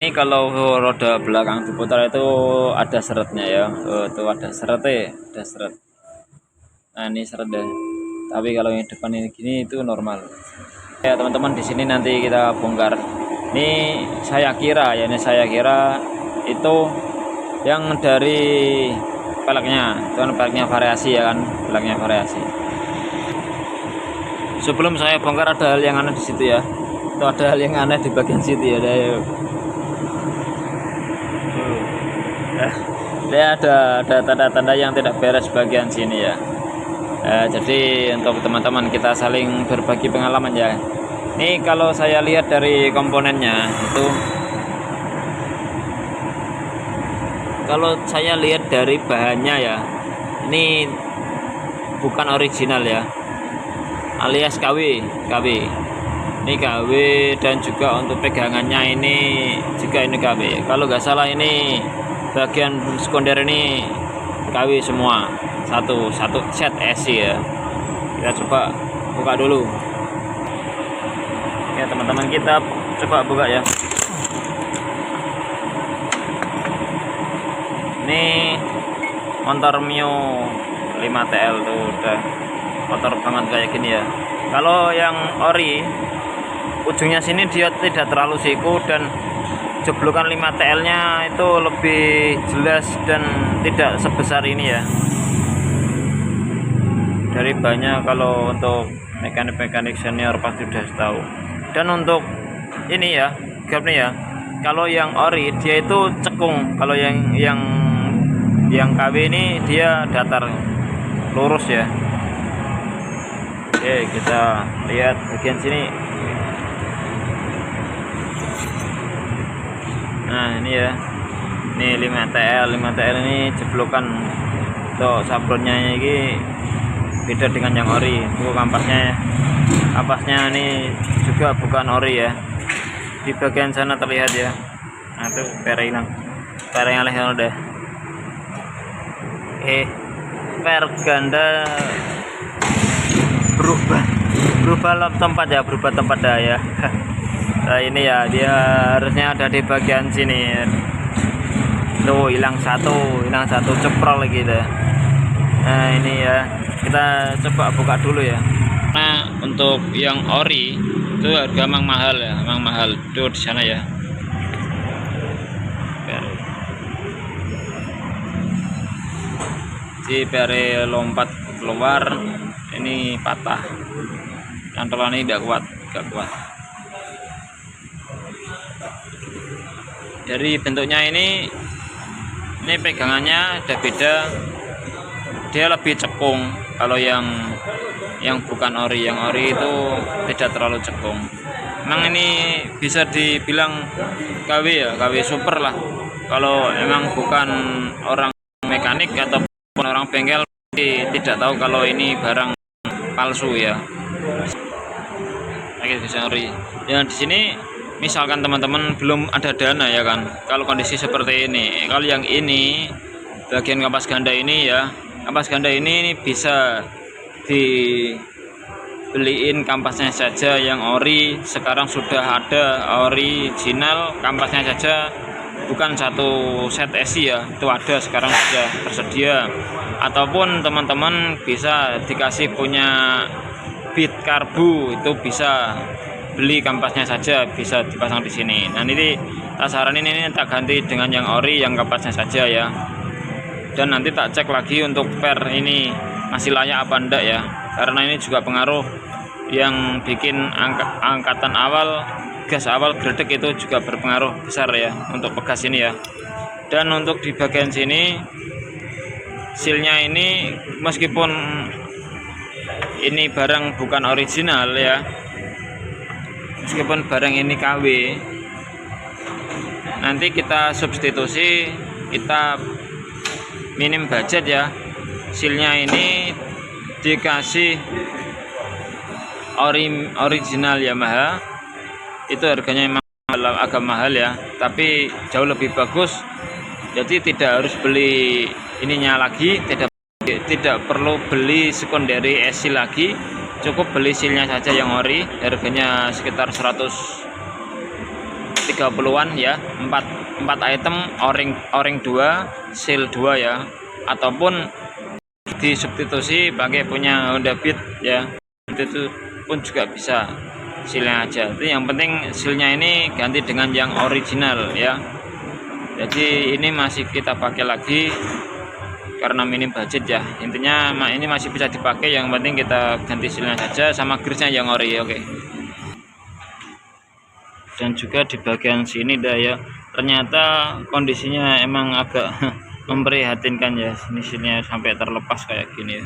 Ini kalau roda belakang diputar itu ada seretnya ya. Itu ada seretnya, ada seret. Nah ini seret deh. Tapi kalau yang depan ini gini itu normal. Ya teman-teman, di sini nanti kita bongkar. Ini saya kira ya, ini saya kira itu yang dari peleknya, itu kan peleknya variasi ya kan, peleknya variasi. Sebelum saya bongkar ada hal yang aneh di situ ya. Itu ada hal yang aneh di bagian situ ya. Dia ada tanda-tanda yang tidak beres bagian sini ya. Jadi untuk teman-teman kita saling berbagi pengalaman ya. Ini kalau saya lihat dari komponennya itu, kalau saya lihat dari bahannya ya, ini bukan original ya, alias KW. Ini KW dan juga untuk pegangannya ini juga ini KW. Kalau nggak salah ini bagian sekunder ini KW semua, satu set SC ya. Kita coba buka dulu ya teman-teman, kita coba buka ya. Ini motor Mio 5TL tuh udah motor banget kayak gini ya. Kalau yang ori ujungnya sini dia tidak terlalu siku dan jeblokan 5TL nya itu lebih jelas dan tidak sebesar ini ya. Dari banyak, kalau untuk mekanik senior pasti sudah tahu. Dan untuk ini ya, gapnya ya, kalau yang ori dia itu cekung, kalau yang KW ini dia datar lurus ya. Oke, kita lihat bagian sini. Nah ini ya, ini 5TL ini jeblokan untuk sablonnya ini beda dengan yang ori. Itu kampasnya ini juga bukan ori ya. Di bagian sana terlihat ya. Nah itu pernya hilang udah. Per ganda berubah tempat ya, berubah tempat dah ya. Nah ini ya, dia harusnya ada di bagian sini. Tuh hilang satu ceprol lagi deh. Nah ini ya, kita coba buka dulu ya. Nah untuk yang ori itu harga memang mahal ya, memang mahal. Itu di sana ya. Di pere lompat keluar, ini patah. Cantolannya tidak kuat. Dari bentuknya ini pegangannya ada beda, dia lebih cekung. Kalau yang bukan ori, yang ori itu tidak terlalu cekung. Memang ini bisa dibilang KW ya, KW super lah. Kalau emang bukan orang mekanik ataupun orang bengkel tidak tahu kalau ini barang palsu ya. Ori. Yang di sini misalkan teman-teman belum ada dana ya kan, kalau kondisi seperti ini, kalau yang ini bagian kampas ganda ini ya, kampas ganda ini bisa dibeliin kampasnya saja yang ori. Sekarang sudah ada original kampasnya saja, bukan satu set SC ya, itu ada sekarang sudah tersedia. Ataupun teman-teman bisa dikasih punya bit karbu, itu bisa beli kampasnya saja, bisa dipasang di sini. Nah ini tak saranin ini tak ganti dengan yang ori, yang kampasnya saja ya. Dan nanti tak cek lagi untuk per ini masih layak apa enggak ya, karena ini juga pengaruh. Yang bikin angkatan awal, gas awal gredek itu juga berpengaruh besar ya untuk pegas ini ya. Dan untuk di bagian sini sealnya ini, meskipun ini barang bukan original ya, meskipun barang ini KW, nanti kita substitusi, kita minim budget ya, sealnya ini dikasih original Yamaha. Itu harganya memang agak mahal ya, tapi jauh lebih bagus. Jadi tidak harus beli ininya lagi, tidak perlu beli secondary SC lagi, cukup beli sealnya saja yang ori. Harganya sekitar 130 30-an ya, 4 item, o-ring 2, seal 2 ya, ataupun disubstitusi pakai punya Honda Beat ya, itu pun juga bisa sealnya aja. Itu yang penting sealnya ini ganti dengan yang original ya. Jadi ini masih kita pakai lagi karena minim budget ya. Intinya ini masih bisa dipakai, yang penting kita ganti sealnya saja sama grisnya yang ori. Oke. Dan juga di bagian sini dah ya, ternyata kondisinya emang agak memprihatinkan ya. Sini sampai terlepas kayak gini ya.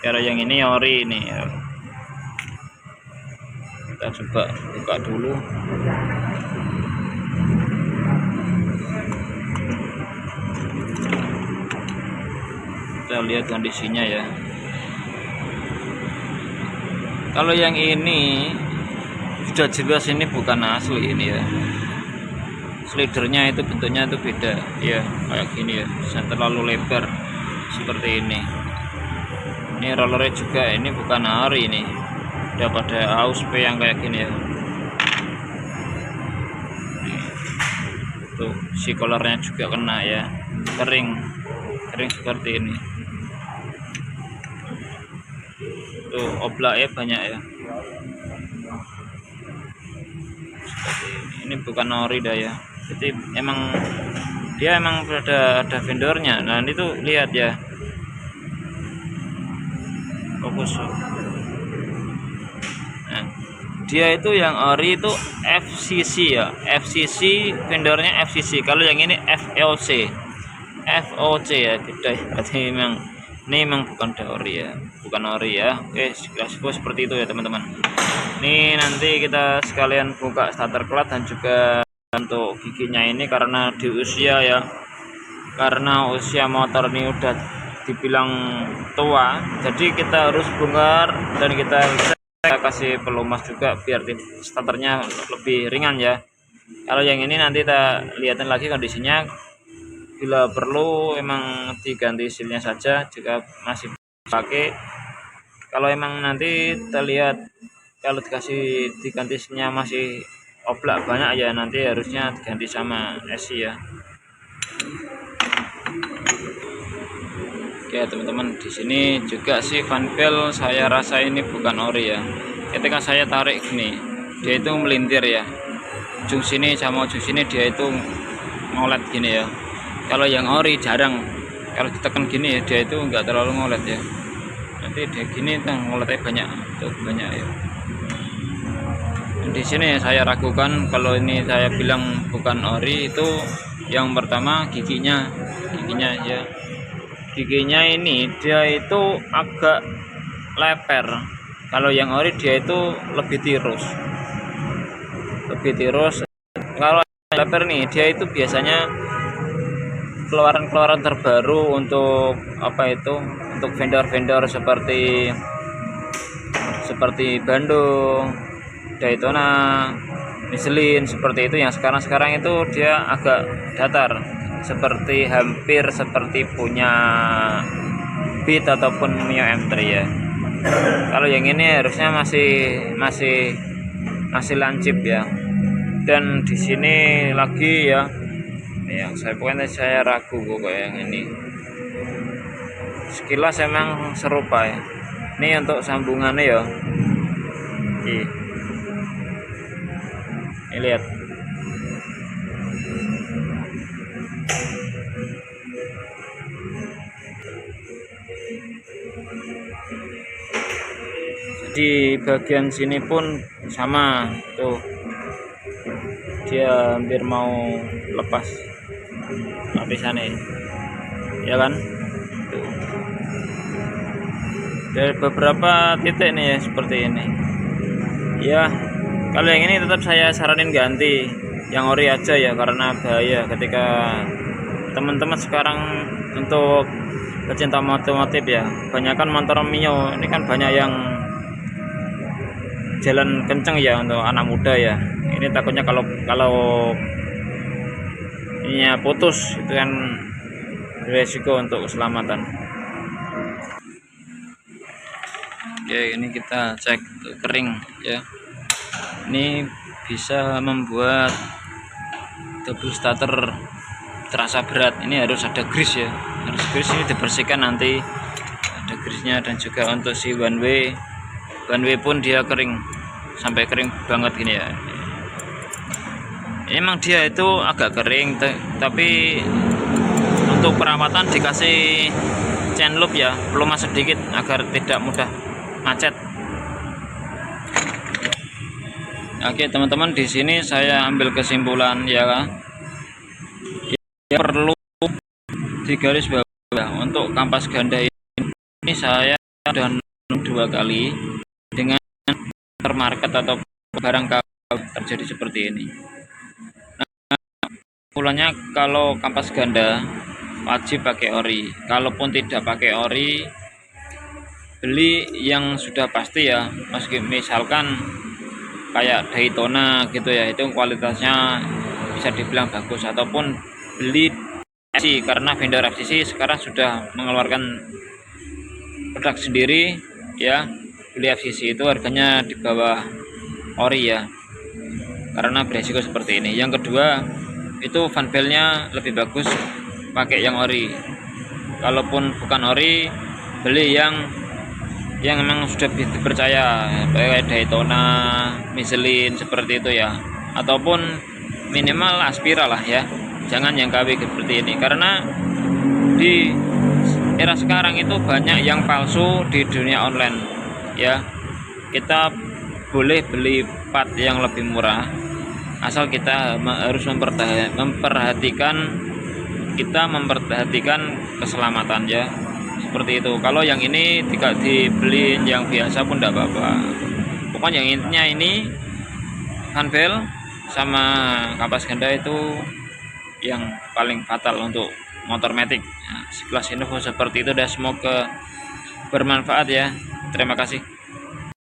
Kalau yang ini ori ini ya. Kita coba buka dulu. Kita lihat kondisinya ya. Kalau yang ini sudah jelas ini bukan asli ini ya. Slidernya itu bentuknya itu beda ya, kayak gini ya, bisa terlalu lebar seperti ini. Ini rollernya juga ini bukan ori ini, udah pada AUSP yang kayak gini ya. Tuh si kolornya juga kena ya, kering seperti ini. Tuh oblaknya banyak ya, seperti ini bukan ori dah ya. Jadi emang dia emang ada vendornya. Nah ini tuh lihat ya, fokus. Nah, dia itu yang ori itu FCC ya, FCC vendornya FCC. Kalau yang ini FOC ya, gede. Berarti memang ini memang bukan ori ya, bukan ori ya. Oke, seperti itu ya teman-teman. Ini nanti kita sekalian buka starter clutch dan juga untuk giginya ini, karena di usia ya, karena usia motor ini udah dibilang tua, jadi kita harus bongkar dan kita kasih pelumas juga biar starternya lebih ringan ya. Kalau yang ini nanti kita lihatin lagi kondisinya, bila perlu emang diganti sealnya saja jika masih pakai. Kalau emang nanti kita lihat kalau dikasih diganti sealnya masih oblak banyak ya, nanti harusnya diganti sama SI ya. Oke teman-teman, di sini juga si fan belt saya rasa ini bukan ori ya. Ketika saya tarik gini, dia itu melintir ya, ujung sini sama ujung sini dia itu ngolet gini ya. Kalau yang ori jarang, kalau ditekan gini ya dia itu enggak terlalu ngolet ya. Nanti dia gini tuh ngoletnya banyak, tuh banyak ya. Di sini saya ragukan kalau ini saya bilang bukan ori itu yang pertama giginya ya. Giginya ini dia itu agak leper. Kalau yang ori dia itu lebih tirus. Kalau leper nih dia itu biasanya keluaran terbaru untuk apa itu, untuk vendor-vendor seperti Bandung, Daytona, Michelin, seperti itu. Yang sekarang itu dia agak datar, hampir seperti punya Beat ataupun Mio M3 ya. Kalau yang ini harusnya masih lancip ya. Dan di sini lagi ya, yang saya ragu kok yang ini. Sekilas emang serupa ya. Ini untuk sambungannya ya. Ini lihat. Di bagian sini pun sama tuh, dia hampir mau lepas lapisannya ya kan. Tuh. Dari beberapa titik nih ya seperti ini ya. Kalau yang ini tetap saya saranin ganti yang ori aja ya, karena bahaya ketika teman-teman sekarang untuk pecinta otomotif ya, banyakkan motor Mio ini kan banyak yang jalan kenceng ya untuk anak muda ya. Ini takutnya kalau ininya putus itu kan resiko untuk keselamatan. Oke, ini kita cek kering ya. Ini bisa membuat double starter terasa berat. Ini harus ada grease ya, harus grease. Ini dibersihkan nanti, ada grease-nya. Dan juga untuk si one way pun dia kering sampai kering banget gini ya. Emang dia itu agak kering, tapi untuk perawatan dikasih chain loop ya, pelumas sedikit agar tidak mudah macet. Oke teman-teman, di sini saya ambil kesimpulan ya, perlu digaris bawah untuk kampas ganda ini saya sudah 2 kali dengan termarket atau barang terjadi seperti ini. Kesimpulannya, kalau kampas ganda wajib pakai ori. Kalaupun tidak pakai ori, beli yang sudah pasti ya, misalkan kayak Daytona gitu ya, itu kualitasnya bisa dibilang bagus. Ataupun beli FCC, karena vendor FCC sekarang sudah mengeluarkan produk sendiri ya. Beli FCC itu harganya di bawah ori ya, karena beresiko seperti ini. Yang kedua, itu fan belnya lebih bagus pakai yang ori. Kalaupun bukan ori, beli yang memang sudah dipercaya, kayak Daytona, Michelin seperti itu ya, ataupun minimal Aspira lah ya, jangan yang KW seperti ini. Karena di era sekarang itu banyak yang palsu di dunia online ya. Kita boleh beli part yang lebih murah, asal kita harus memperhatikan keselamatan ya, seperti itu. Kalau yang ini tidak dibeli yang biasa pun tidak apa-apa. Pokoknya yang intinya ini handbell sama kampas ganda itu yang paling fatal untuk motor matic. Nah, sekelas info seperti itu, dan semoga bermanfaat ya. Terima kasih.